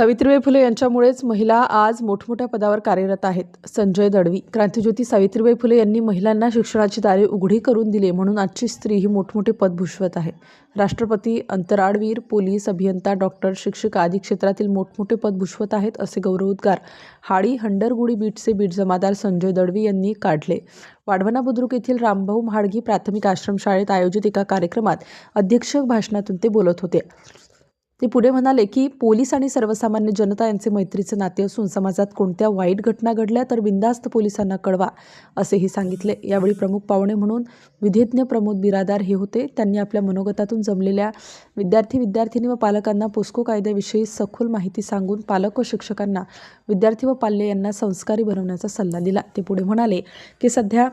सावित्रीबाई फुले यांच्यामुळेच महिला आज मोठमोठ्या पदावर कार्यरत आहेत. संजय दळवी. क्रांतिज्योती सावित्रीबाई फुले यांनी महिलांना शिक्षणाची दारे उघडी करून दिली म्हणून आजची स्त्री ही मोठमोठे पद भूषवत आहे. राष्ट्रपती, अंतराळवीर, पोलीस, अभियंता, डॉक्टर, शिक्षिका आदी क्षेत्रातील मोठमोठे पद भूषवत आहेत, असे गौरवोद्गार हाडी हंडरगुडी बीटचे बीट जमादार संजय दळवी यांनी काढले. वाढवणा बुद्रुक येथील रामभाऊ म्हाडगी प्राथमिक आश्रमशाळेत आयोजित एका कार्यक्रमात अध्यक्ष भाषणातून ते बोलत होते. ते पुढे म्हणाले की पोलीस आणि सर्वसामान्य जनता यांचे मैत्रीचे नाते असून समाजात कोणत्या वाईट घटना घडल्या तर बिनधास्त पोलिसांना कळवा, असेही सांगितले. यावेळी प्रमुख पाहुणे म्हणून विधिज्ञ प्रमोद बिरादार हे होते. त्यांनी आपल्या मनोगतातून जमलेल्या विद्यार्थी व पालकांना पोस्को कायद्याविषयी सखोल माहिती सांगून पालक व शिक्षकांना विद्यार्थी व पाल्य यांना संस्कारी बनवण्याचा सल्ला दिला. ते पुढे म्हणाले की सध्या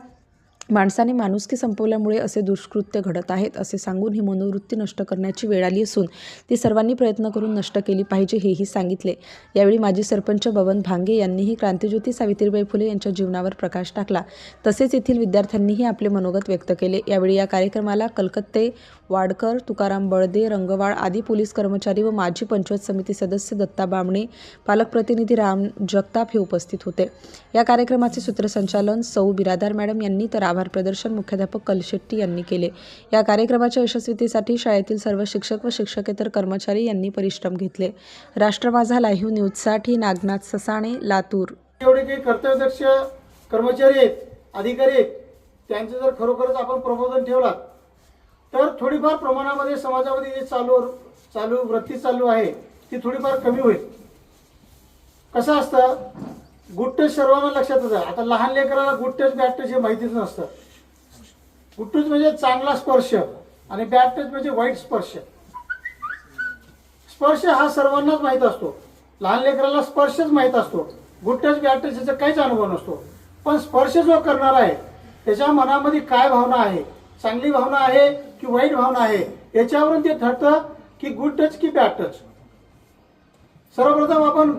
माणसाने माणुसकी संपवल्यामुळे असे दुष्कृत्य घडत आहेत, असे सांगून ही मनोवृत्ती नष्ट करण्याची वेळ आली असून ती सर्वांनी प्रयत्न करून नष्ट केली पाहिजे, हेही सांगितले. यावेळी माजी सरपंच बबन भांगे यांनीही क्रांतिज्योती सावित्रीबाई फुले यांच्या जीवनावर प्रकाश टाकला. तसेच येथील विद्यार्थ्यांनीही आपले मनोगत व्यक्त केले. यावेळी या कार्यक्रमाला कलकत्ते, वाडकर, तुकाराम बळदे, रंगवाळ आदी पोलीस कर्मचारी व माजी पंचायत समिती सदस्य दत्ता बामणे, पालक प्रतिनिधी राम जगताप हे उपस्थित होते. या कार्यक्रमाचे सूत्रसंचालन सौ बिरादार मॅडम यांनी तर आभार प्रदर्शन मुख्याध्यापक कलशेट्टी यांनी केले. या कार्यक्रमाच्या यशस्वीतेसाठी शाळेतील सर्व शिक्षक व शिक्षकेतर कर्मचारी यांनी परिश्रम घेतले. राष्ट्र माझा लाईव्ह न्यूजसाठी नागनाथ ससाणे, लातूर. एवढे काही कर्तव्यदक्ष कर्मचारी आहेत, अधिकारी आहेत, त्यांचे जर खरोखरच आपण प्रबोधन ठेवला तर थोडीफार प्रमाणामध्ये समाजामध्ये जे वृत्ती चालू आहे ती थोडीफार कमी होईल. कसं असतं, गुड टच सर्वांना लक्षातच आहे. आता लहान लेकराला गुड टच बॅड टच हे माहितीच नसतं. गुड टच म्हणजे चांगला स्पर्श आणि बॅड टच म्हणजे वाईट स्पर्श. स्पर्श हा सर्वांनाच माहीत असतो. लहान लेकराला स्पर्शच माहीत असतो. गुड टच बॅड टच याचा काहीच अनुभव नसतो. पण स्पर्श जो करणार आहे त्याच्या मनामध्ये काय भावना आहे, चांगली भावना आहे की वाईट भावना आहे, याच्यावरून ते ठरतं की गुड टच की बॅड टच. सर्वप्रथम आपण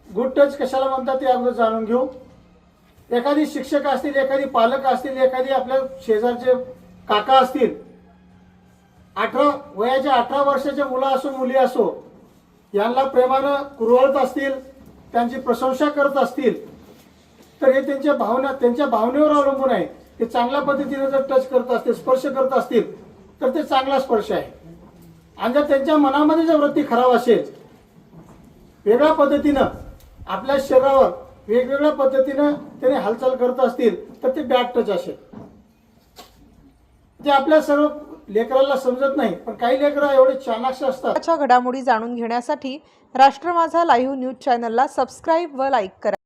गुड टच कशाला म्हणतात ते अगोदर जाणून घेऊ. एखादी शिक्षक असतील, एखादी पालक असतील, एखादी आपल्या शेजारचे काका असतील, 18 वर्षाच्या मुलं असो मुली असो, यांना प्रेमानं कुरवळत असतील, त्यांची प्रशंसा करत असतील तर हे त्यांच्या भावनेवर अवलंबून आहे. ते चांगल्या पद्धतीने जर टच करत असतील, स्पर्श करत असतील तर ते चांगला स्पर्श आहे. आणि जर त्यांच्या मनामध्ये जर वृत्ती खराब असेल, वेगळ्या पद्धतीनं आपल्या शरीरावर वेगवेगळ्या पद्धतीनं त्याने हालचाल करत असतील तर ते बॅड टच असेल. ते आपल्या सर्व लेकराला समजत नाही, पण काही लेकरं एवढे चाणाक्ष असतात. घडामोडी जाणून घेण्यासाठी राष्ट्र माझा लाईव्ह न्यूज चॅनलला सबस्क्राईब व लाईक करा.